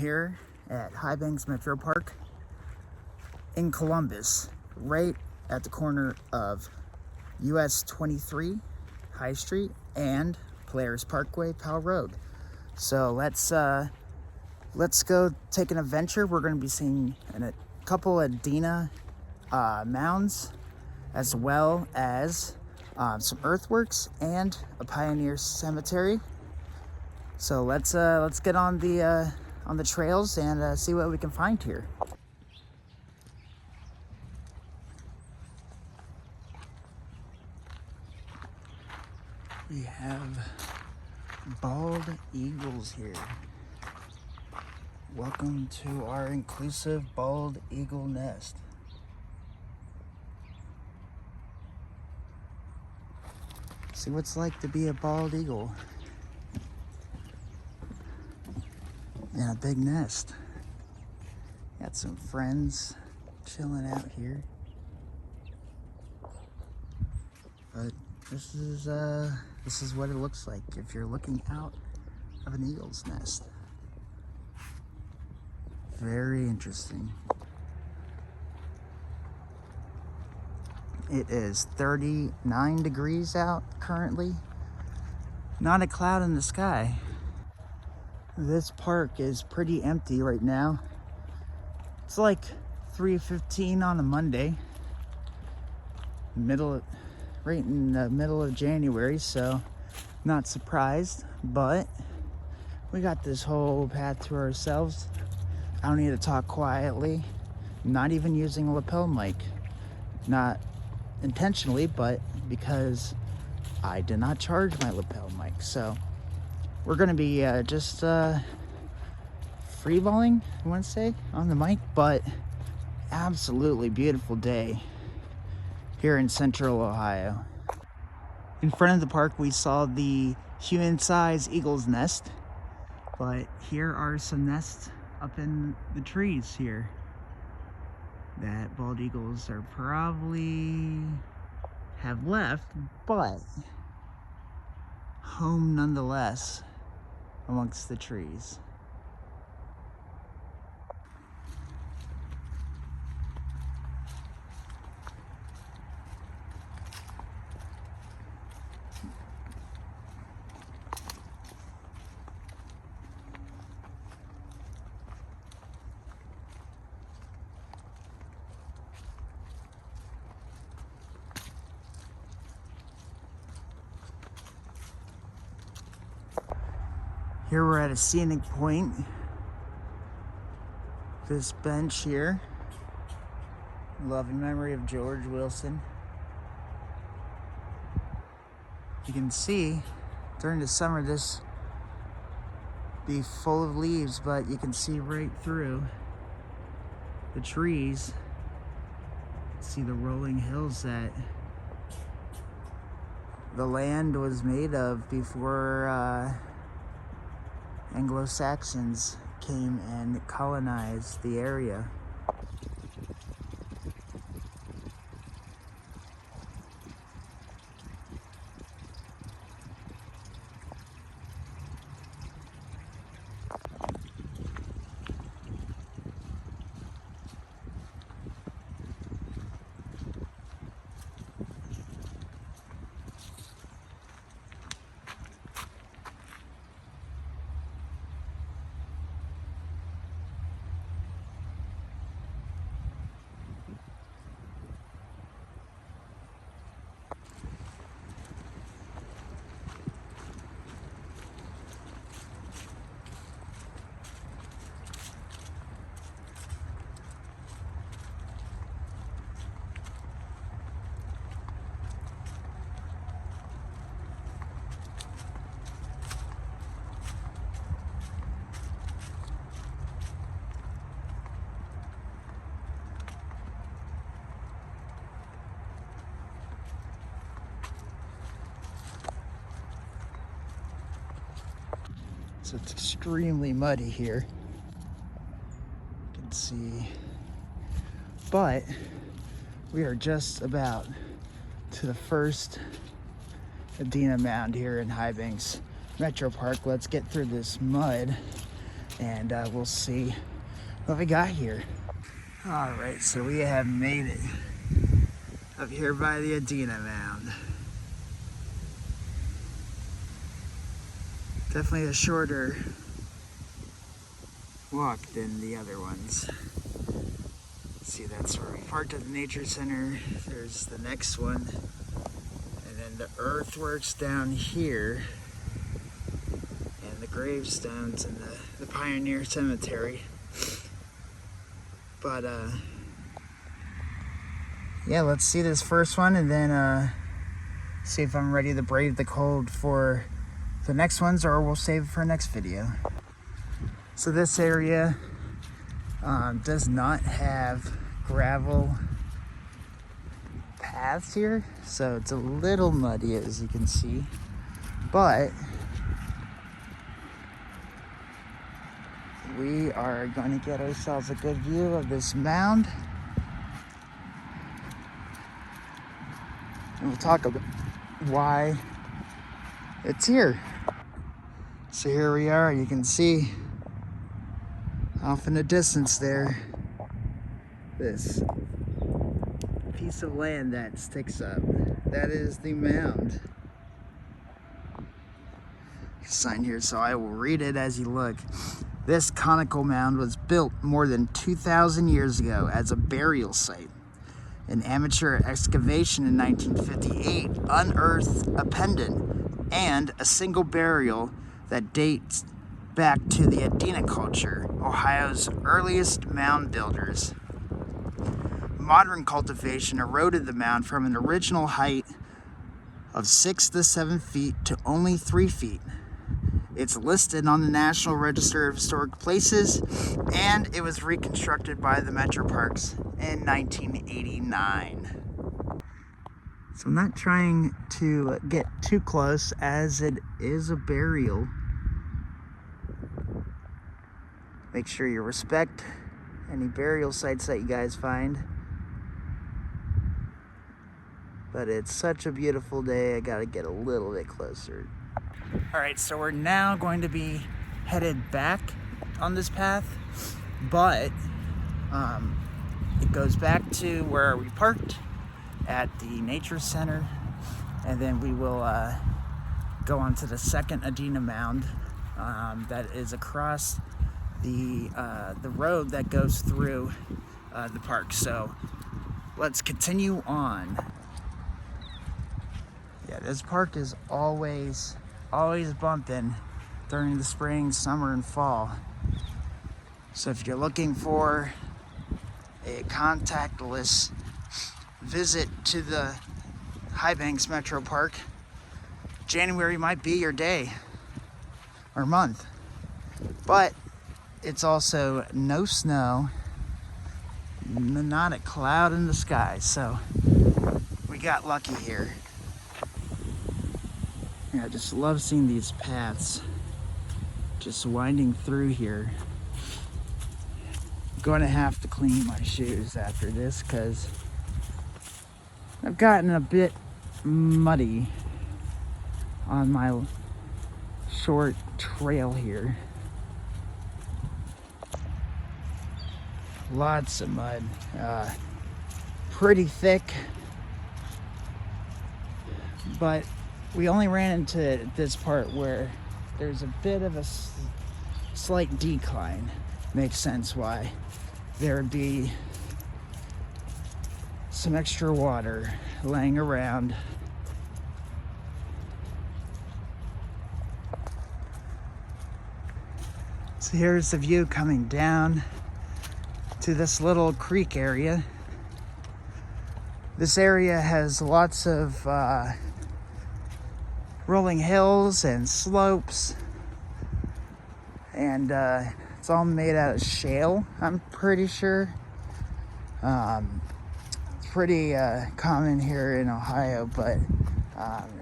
here at Highbanks Metro Park in Columbus, right at the corner of US 23 High Street and Polaris Parkway, Powell Road. So let's go take an adventure. We're going to be seeing a couple Adena Mounds, as well as some earthworks and a pioneer cemetery. So let's get on the trails and see what we can find here. We have bald eagles here. Welcome to our inclusive bald eagle nest. See what it's like to be a bald eagle in a big nest. Got some friends chilling out here. But this is what it looks like if you're looking out of an eagle's nest. Very interesting. It is 39 degrees out currently. Not a cloud in the sky. This park is pretty empty right now. It's like 3:15 on a Monday. Right in the middle of January, so not surprised, but we got this whole path to ourselves. I don't need to talk quietly. I'm not even using a lapel mic. Not intentionally, but because I did not charge my lapel mic. So we're gonna be just freeballing, I want to say, on the mic, but absolutely beautiful day here in central Ohio. In front of the park we saw the human-sized eagle's nest, but here are some nests up in the trees here that bald eagles are probably have left, but home nonetheless amongst the trees. Here we're at a scenic point. This bench here, loving memory of George Wilson. You can see during the summer this be full of leaves, but you can see right through the trees. See the rolling hills that the land was made of before Anglo-Saxons came and colonized the area. So it's extremely muddy here. You can see, but we are just about to the first Adena Mound here in Highbanks Metro Park. Let's get through this mud and we'll see what we got here. All right, so we have made it up here by the Adena Mound. Definitely a shorter walk than the other ones. See, that's where we parked at the Nature Center. There's the next one. And then the earthworks down here. And the gravestones and the Pioneer Cemetery. But, yeah, let's see this first one and then see if I'm ready to brave the cold for the next ones, or we'll save it for next video. So this area does not have gravel paths here, so it's a little muddy, as you can see, but we are going to get ourselves a good view of this mound, and we'll talk about why it's here. So here we are. You can see off in the distance there, this piece of land that sticks up. That is the mound. Sign here, so I will read it as you look. This conical mound was built more than 2,000 years ago as a burial site. An amateur excavation in 1958 unearthed a pendant and a single burial that dates back to the Adena culture, Ohio's earliest mound builders. Modern cultivation eroded the mound from an original height of 6 to 7 feet to only 3 feet. It's listed on the National Register of Historic Places, and it was reconstructed by the Metroparks in 1989. So I'm not trying to get too close, as it is a burial. Make sure you respect any burial sites that you guys find. But it's such a beautiful day, I gotta get a little bit closer. All right, so we're now going to be headed back on this path, but it goes back to where we parked at the Nature Center, and then we will go on to the second Adena Mound that is across the road that goes through the park. So let's continue on. Yeah, this park is always bumping during the spring, summer, and fall. So if you're looking for a contactless visit to the Highbanks Metro Park, January might be your day or month. But it's also no snow, not a cloud in the sky, so we got lucky here. Yeah, I just love seeing these paths just winding through here. I'm going to have to clean my shoes after this because I've gotten a bit muddy on my short trail here. Lots of mud, pretty thick, but we only ran into this part where there's a bit of a slight decline. Makes sense why there would be some extra water laying around. So here's the view coming down to this little creek area. This area has lots of rolling hills and slopes, and it's all made out of shale, I'm pretty sure. It's pretty common here in Ohio, but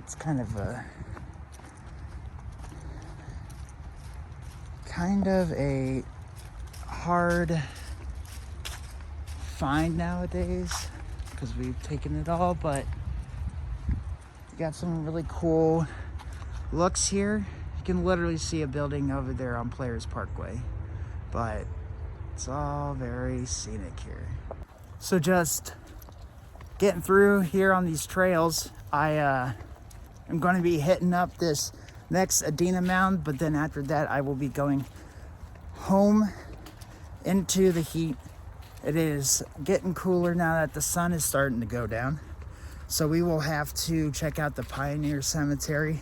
it's kind of a hard find nowadays because we've taken it all, but we got some really cool looks here. You can literally see a building over there on Players Parkway. but it's all very scenic here. So just getting through here on these trails, I'm going to be hitting up this next Adena Mound, but then after that I will be going home into the heat. It is getting cooler now that the sun is starting to go down, so we will have to check out the Pioneer Cemetery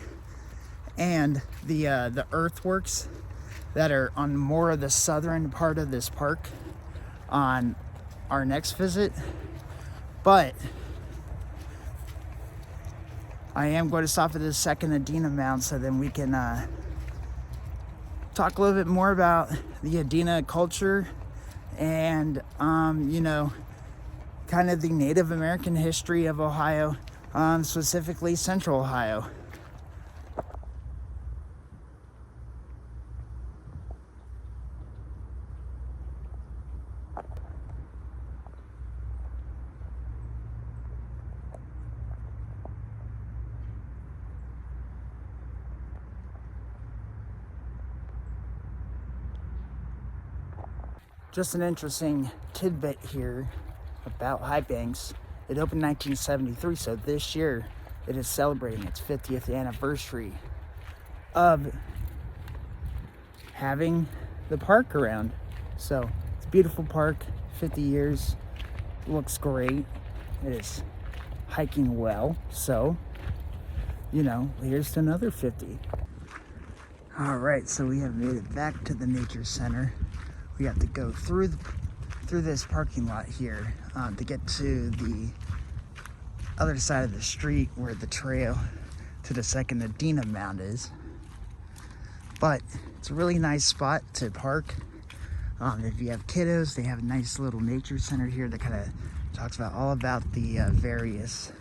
and the earthworks that are on more of the southern part of this park on our next visit. But I am going to stop at the second Adena Mound so then we can talk a little bit more about the Adena culture and you know, kind of the Native American history of Ohio, specifically Central Ohio. Just an interesting tidbit here about Highbanks. It opened in 1973, so this year it is celebrating its 50th anniversary of having the park around. So it's a beautiful park, 50 years, looks great. It is hiking well, so, you know, here's to another 50. All right, so we have made it back to the nature center. We have to go through this parking lot here to get to the other side of the street where the trail to the second Adena Mound is. But it's a really nice spot to park. If you have kiddos, they have a nice little nature center here that kind of talks about all about the various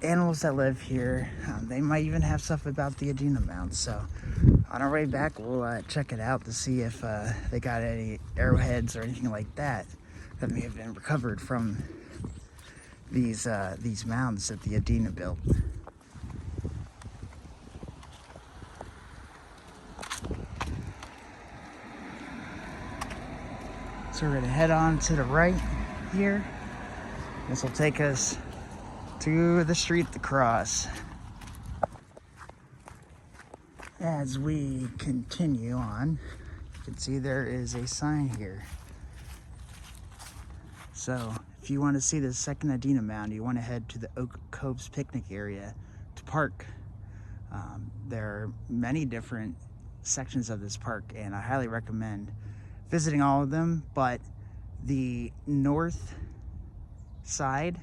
animals that live here. They might even have stuff about the Adena Mounds. So on our way back, we'll check it out to see if they got any arrowheads or anything like that that may have been recovered from these mounds that the Adena built. So we're gonna head on to the right here. This will take us to the street to cross. As we continue on, you can see there is a sign here. So if you want to see the second Adena Mound, you want to head to the Oak Coves picnic area to park. There are many different sections of this park, and I highly recommend visiting all of them, but the north side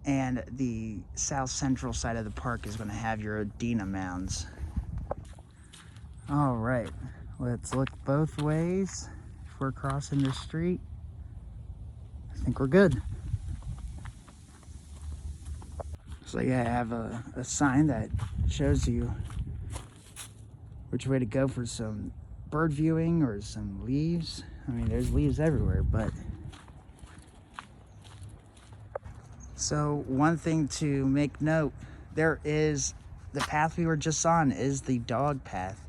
and the south central side of the park is going to have your Adena Mounds. All right, let's look both ways. If we're crossing the street, I think we're good. So yeah, I have a sign that shows you which way to go for some bird viewing or some leaves. I mean, there's leaves everywhere, but so one thing to make note, there is the path we were just on is the dog path.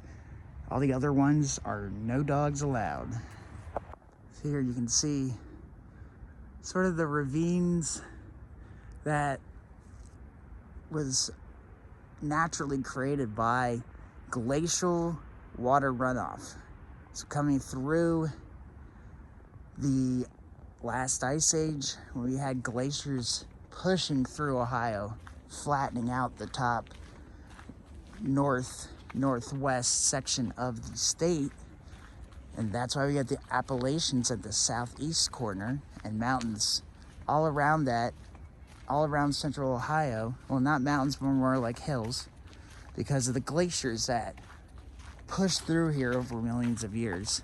All the other ones are no dogs allowed. So here you can see sort of the ravines that was naturally created by glacial water runoff. So coming through the last ice age, when we had glaciers pushing through Ohio, flattening out the top northwest section of the state, and that's why we got the Appalachians at the southeast corner and mountains all around that, all around central Ohio. Well, not mountains, but more like hills, because of the glaciers that pushed through here over millions of years.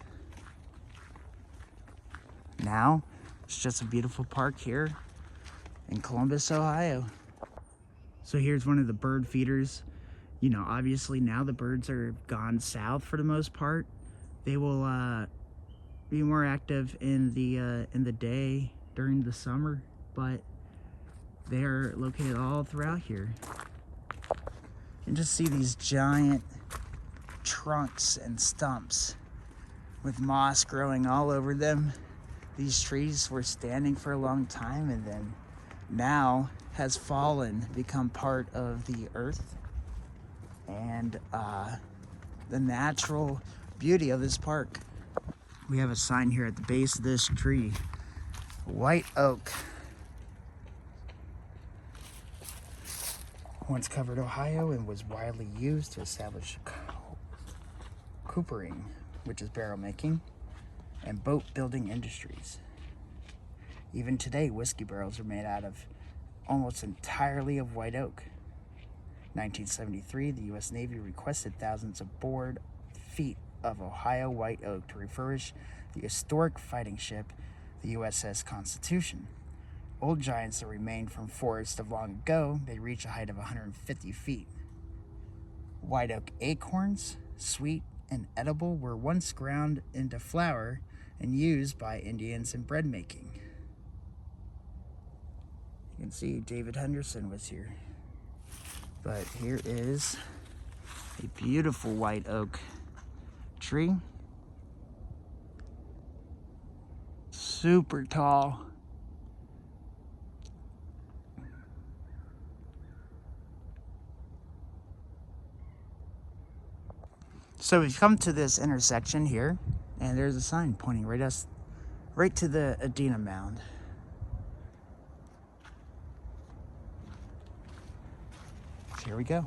Now it's just a beautiful park here in Columbus, Ohio. So here's one of the bird feeders. You know, obviously now the birds are gone south for the most part. They will be more active in the day during the summer, but they are located all throughout here. You can just see these giant trunks and stumps with moss growing all over them. These trees were standing for a long time and then now has fallen, become part of the earth and the natural beauty of this park. We have a sign here at the base of this tree, white oak. Once covered Ohio and was widely used to establish coopering, which is barrel making, and boat building industries. Even today, whiskey barrels are made out of almost entirely of white oak. 1973, the U.S. Navy requested thousands of board feet of Ohio white oak to refurbish the historic fighting ship, the USS Constitution. Old giants that remained from forests of long ago, they reach a height of 150 feet. White oak acorns, sweet and edible, were once ground into flour and used by Indians in bread making. You can see David Henderson was here. But here is a beautiful white oak tree. Super tall. So we've come to this intersection here, and there's a sign pointing right to the Adena Mound. So here we go.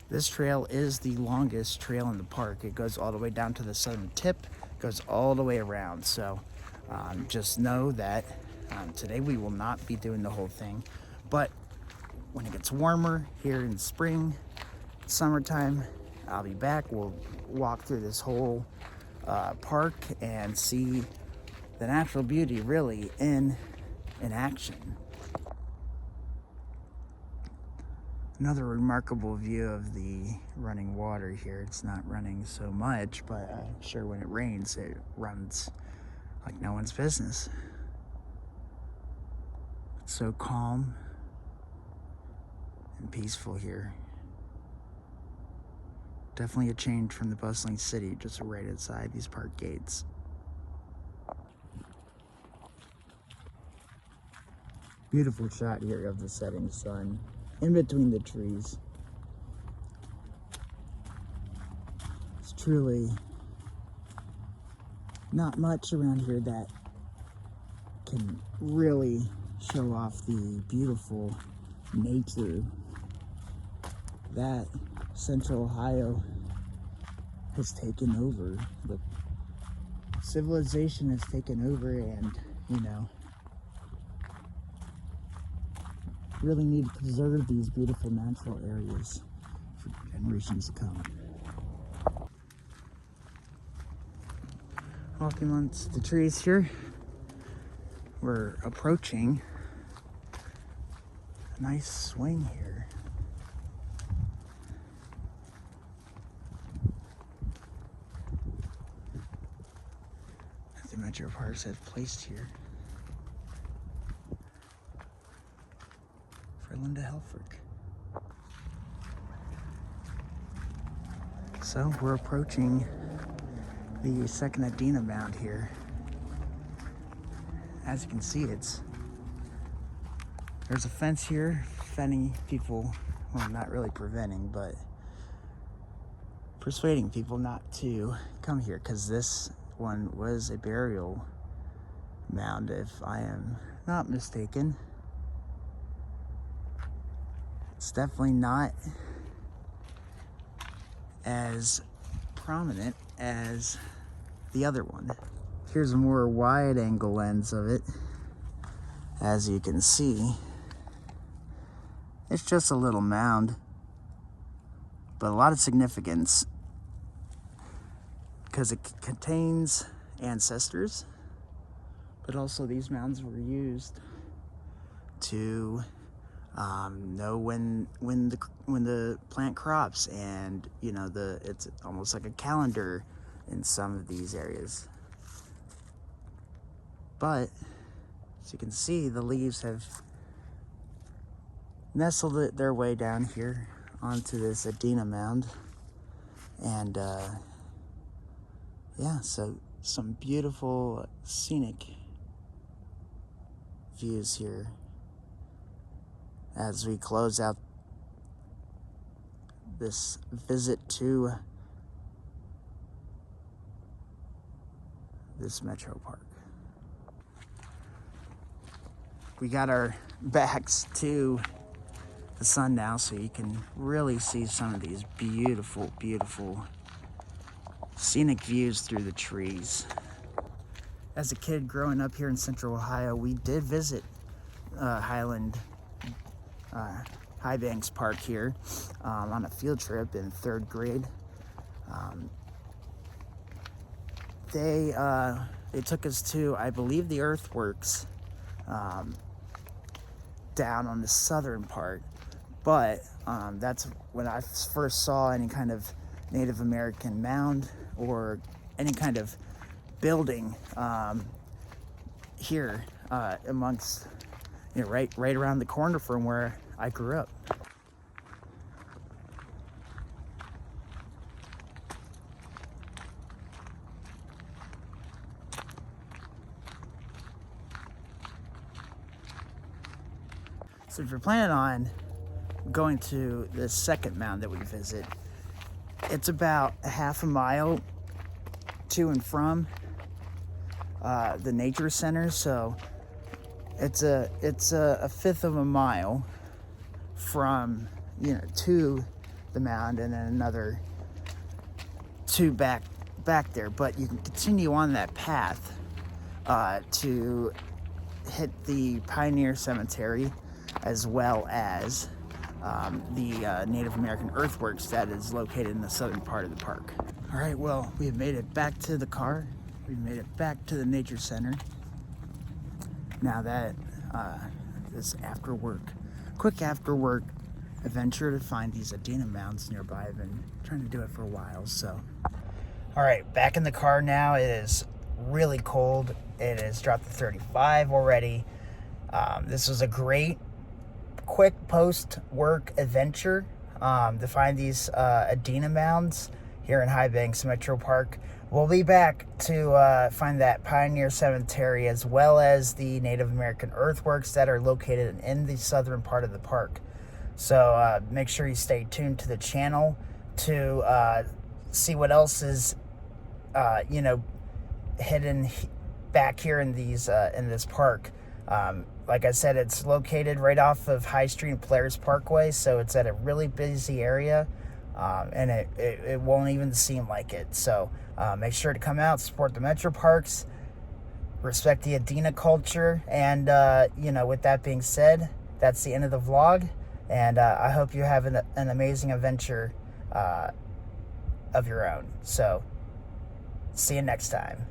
This trail is the longest trail in the park. It goes all the way down to the southern tip, goes all the way around. So just know that today we will not be doing the whole thing, but when it gets warmer here in spring, summertime, I'll be back. We'll walk through this whole park and see the natural beauty really in action. Another remarkable view of the running water here. It's not running so much, but I'm sure when it rains, it runs like no one's business. It's so calm and peaceful here. Definitely a change from the bustling city just right outside these park gates. Beautiful shot here of the setting sun in between the trees. It's truly not much around here that can really show off the beautiful nature that Central Ohio has taken over. The civilization has taken over, and really need to preserve these beautiful natural areas for generations to come. Walking amongst the trees here, we're approaching a nice swing here. The Metroparks have placed here for Linda Helfrich. So we're approaching the second Adena Mound here. As you can see, there's a fence here preventing people, well, not really preventing, but persuading people not to come here, because this one was a burial mound, if I am not mistaken. It's definitely not as prominent as the other one. Here's a more wide angle lens of it. As you can see, it's just a little mound, but a lot of significance because it contains ancestors, but also these mounds were used to know when the plant crops, and it's almost like a calendar in some of these areas. But as you can see, the leaves have nestled their way down here onto this Adena Mound, And yeah, so some beautiful scenic views here as we close out this visit to this Metro Park. We got our backs to the sun now, so you can really see some of these beautiful, beautiful scenic views through the trees. As a kid growing up here in Central Ohio, we did visit Highbanks Park here on a field trip in 3rd grade. They took us to, I believe, the earthworks down on the southern part, but that's when I first saw any kind of Native American mound or any kind of building here amongst, right around the corner from where I grew up. So if you're planning on going to the second mound that we visit, it's about a half a mile to and from the nature center. So it's a fifth of a mile from to the mound, and then another 2 back there. But you can continue on that path to hit the Pioneer Cemetery, as well as the Native American earthworks that is located in the southern part of the park. All right, well, we've made it back to the car. We've made it back to the nature center. Now that this quick after work adventure to find these Adena Mounds nearby. I've been trying to do it for a while, so. All right, back in the car now. It is really cold. It has dropped to 35 already. This was a great quick post-work adventure to find these Adena Mounds here in Highbanks Metro Park. We'll be back to find that Pioneer Cemetery, as well as the Native American earthworks that are located in the southern part of the park. So make sure you stay tuned to the channel to see what else is hidden back here in these in this park. Like I said, it's located right off of High Street and Polaris Parkway, so it's at a really busy area, and it won't even seem like it. So make sure to come out, support the Metro Parks, respect the Adena culture, and with that being said, that's the end of the vlog, and I hope you have an amazing adventure of your own. So see you next time.